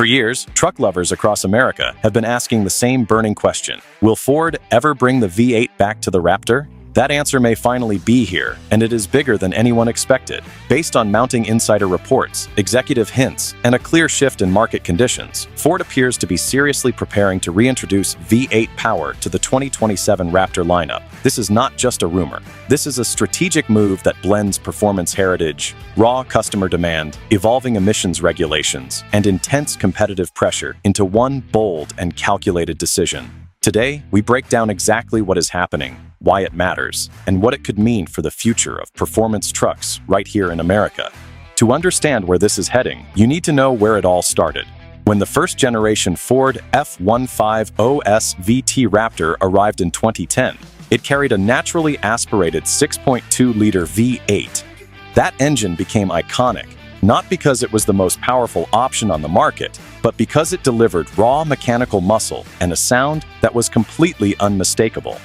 For years, truck lovers across America have been asking the same burning question: will Ford ever bring the V8 back to the Raptor? That answer may finally be here, and it is bigger than anyone expected. Based on mounting insider reports, executive hints, and a clear shift in market conditions, Ford appears to be seriously preparing to reintroduce V8 power to the 2027 Raptor lineup. This is not just a rumor. This is a strategic move that blends performance heritage, raw customer demand, evolving emissions regulations, and intense competitive pressure into one bold and calculated decision. Today, we break down exactly what is happening, why it matters, and what it could mean for the future of performance trucks right here in America. To understand where this is heading, you need to know where it all started. When the first-generation Ford F-150 SVT Raptor arrived in 2010, it carried a naturally aspirated 6.2-liter V8. That engine became iconic, not because it was the most powerful option on the market, but because it delivered raw mechanical muscle and a sound that was completely unmistakable.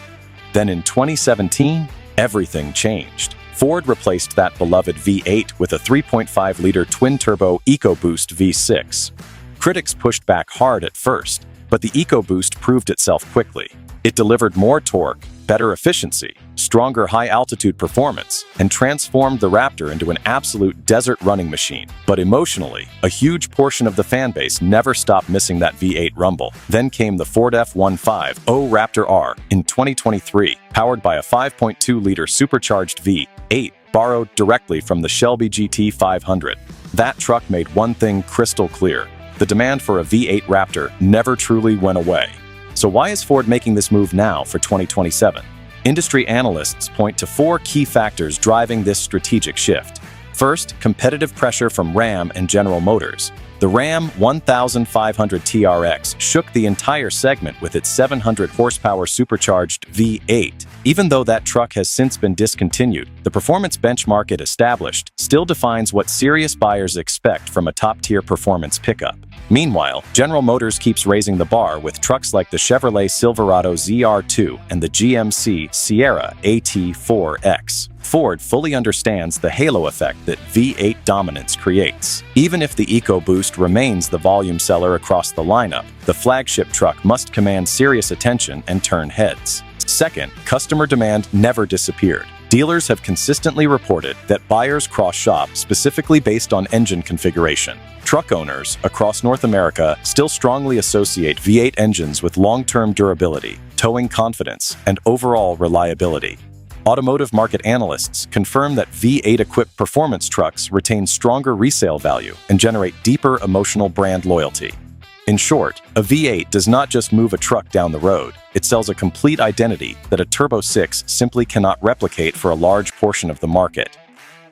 Then in 2017, everything changed. Ford replaced that beloved V8 with a 3.5-liter twin-turbo EcoBoost V6. Critics pushed back hard at first, but the EcoBoost proved itself quickly. It delivered more torque, better efficiency, stronger high-altitude performance, and transformed the Raptor into an absolute desert running machine. But emotionally, a huge portion of the fanbase never stopped missing that V8 rumble. Then came the Ford F-150 Raptor R in 2023, powered by a 5.2-liter supercharged V8 borrowed directly from the Shelby GT500. That truck made one thing crystal clear: the demand for a V8 Raptor never truly went away. So why is Ford making this move now for 2027? Industry analysts point to 4 key factors driving this strategic shift. First, competitive pressure from Ram and General Motors. The Ram 1500 TRX shook the entire segment with its 700 horsepower supercharged V8. Even though that truck has since been discontinued, the performance benchmark it established still defines what serious buyers expect from a top-tier performance pickup. Meanwhile, General Motors keeps raising the bar with trucks like the Chevrolet Silverado ZR2 and the GMC Sierra AT4X. Ford fully understands the halo effect that V8 dominance creates. Even if the EcoBoost remains the volume seller across the lineup, the flagship truck must command serious attention and turn heads. Second, customer demand never disappeared. Dealers have consistently reported that buyers cross-shop specifically based on engine configuration. Truck owners across North America still strongly associate V8 engines with long-term durability, towing confidence, and overall reliability. Automotive market analysts confirm that V8-equipped performance trucks retain stronger resale value and generate deeper emotional brand loyalty. In short, a V8 does not just move a truck down the road, it sells a complete identity that a Turbo 6 simply cannot replicate for a large portion of the market.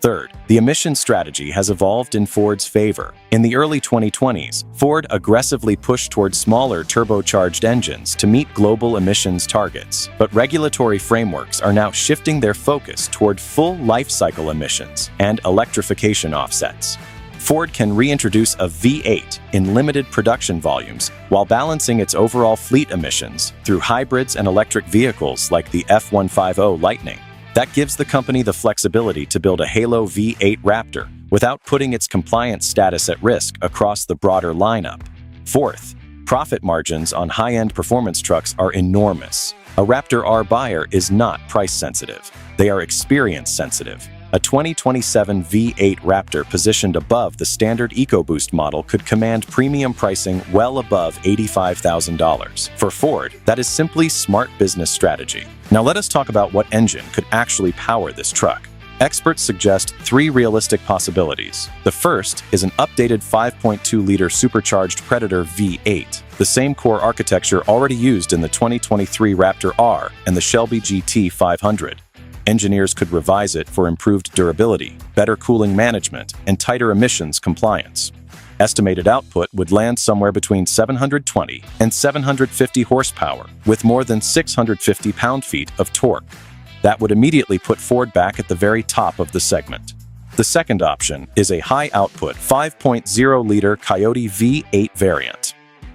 Third, the emission strategy has evolved in Ford's favor. In the early 2020s, Ford aggressively pushed toward smaller turbocharged engines to meet global emissions targets. But regulatory frameworks are now shifting their focus toward full life-cycle emissions and electrification offsets. Ford can reintroduce a V8 in limited production volumes while balancing its overall fleet emissions through hybrids and electric vehicles like the F-150 Lightning. That gives the company the flexibility to build a halo V8 Raptor without putting its compliance status at risk across the broader lineup. Fourth, profit margins on high-end performance trucks are enormous. A Raptor R buyer is not price-sensitive. They are experience-sensitive. A 2027 V8 Raptor positioned above the standard EcoBoost model could command premium pricing well above $85,000. For Ford, that is simply smart business strategy. Now let us talk about what engine could actually power this truck. Experts suggest 3 realistic possibilities. The first is an updated 5.2-liter supercharged Predator V8, the same core architecture already used in the 2023 Raptor R and the Shelby GT500. Engineers could revise it for improved durability, better cooling management, and tighter emissions compliance. Estimated output would land somewhere between 720 and 750 horsepower, with more than 650 pound-feet of torque. That would immediately put Ford back at the very top of the segment. The second option is a high-output 5.0-liter Coyote V8 variant.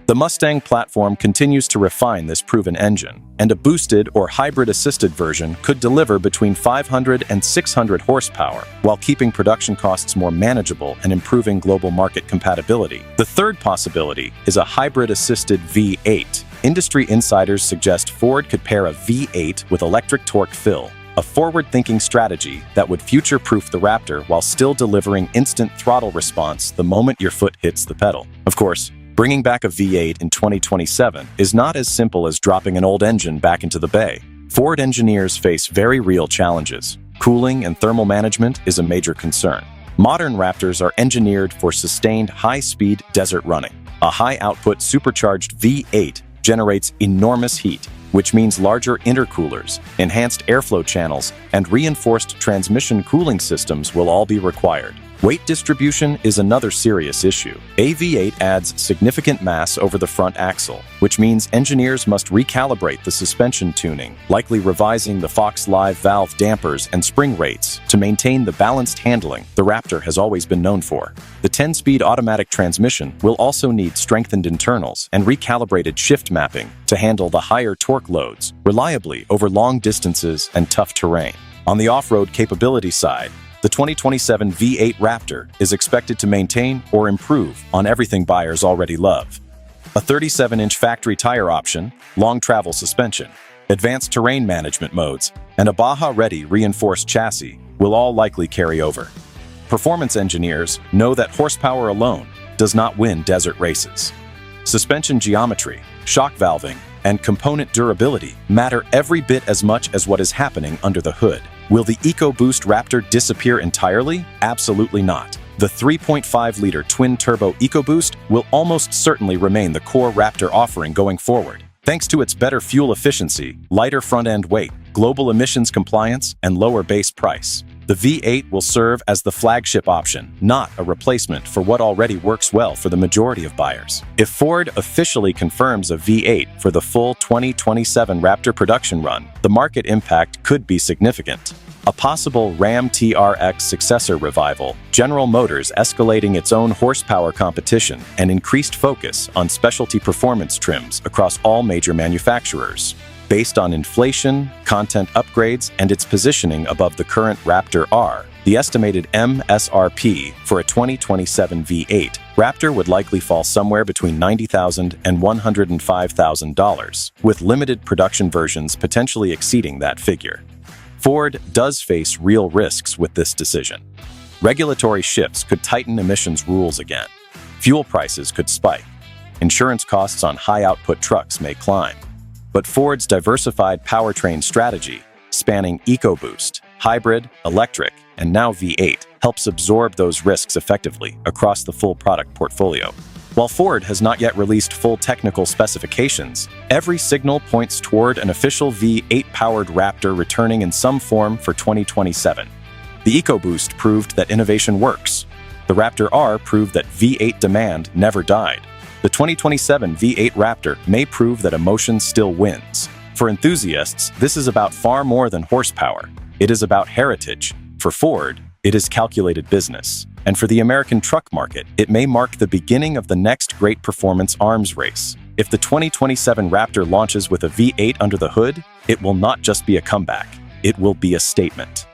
The Mustang platform continues to refine this proven engine, and a boosted or hybrid-assisted version could deliver between 500 and 600 horsepower, while keeping production costs more manageable and improving global market compatibility. The third possibility is a hybrid-assisted V8. Industry insiders suggest Ford could pair a V8 with electric torque fill, a forward-thinking strategy that would future-proof the Raptor while still delivering instant throttle response the moment your foot hits the pedal. Of course, bringing back a V8 in 2027 is not as simple as dropping an old engine back into the bay. Ford engineers face very real challenges. Cooling and thermal management is a major concern. Modern Raptors are engineered for sustained high-speed desert running. A high-output supercharged V8 generates enormous heat, which means larger intercoolers, enhanced airflow channels, and reinforced transmission cooling systems will all be required. Weight distribution is another serious issue. A V8 adds significant mass over the front axle, which means engineers must recalibrate the suspension tuning, likely revising the Fox Live valve dampers and spring rates to maintain the balanced handling the Raptor has always been known for. The 10-speed automatic transmission will also need strengthened internals and recalibrated shift mapping to handle the higher torque loads reliably over long distances and tough terrain. On the off-road capability side, the 2027 V8 Raptor is expected to maintain or improve on everything buyers already love. A 37-inch factory tire option, long travel suspension, advanced terrain management modes, and a Baja-ready reinforced chassis will all likely carry over. Performance engineers know that horsepower alone does not win desert races. Suspension geometry, shock valving, and component durability matter every bit as much as what is happening under the hood. Will the EcoBoost Raptor disappear entirely? Absolutely not. The 3.5-liter twin-turbo EcoBoost will almost certainly remain the core Raptor offering going forward, thanks to its better fuel efficiency, lighter front-end weight, global emissions compliance, and lower base price. The V8 will serve as the flagship option, not a replacement for what already works well for the majority of buyers. If Ford officially confirms a V8 for the full 2027 Raptor production run, the market impact could be significant. A possible Ram TRX successor revival, General Motors escalating its own horsepower competition, and increased focus on specialty performance trims across all major manufacturers. Based on inflation, content upgrades, and its positioning above the current Raptor R, the estimated MSRP for a 2027 V8 Raptor would likely fall somewhere between $90,000 and $105,000, with limited production versions potentially exceeding that figure. Ford does face real risks with this decision. Regulatory shifts could tighten emissions rules again. Fuel prices could spike. Insurance costs on high-output trucks may climb. But Ford's diversified powertrain strategy, spanning EcoBoost, hybrid, electric, and now V8, helps absorb those risks effectively across the full product portfolio. While Ford has not yet released full technical specifications, every signal points toward an official V8-powered Raptor returning in some form for 2027. The EcoBoost proved that innovation works. The Raptor R proved that V8 demand never died. The 2027 V8 Raptor may prove that emotion still wins. For enthusiasts, this is about far more than horsepower. It is about heritage. For Ford, it is calculated business. And for the American truck market, it may mark the beginning of the next great performance arms race. If the 2027 Raptor launches with a V8 under the hood, it will not just be a comeback. It will be a statement.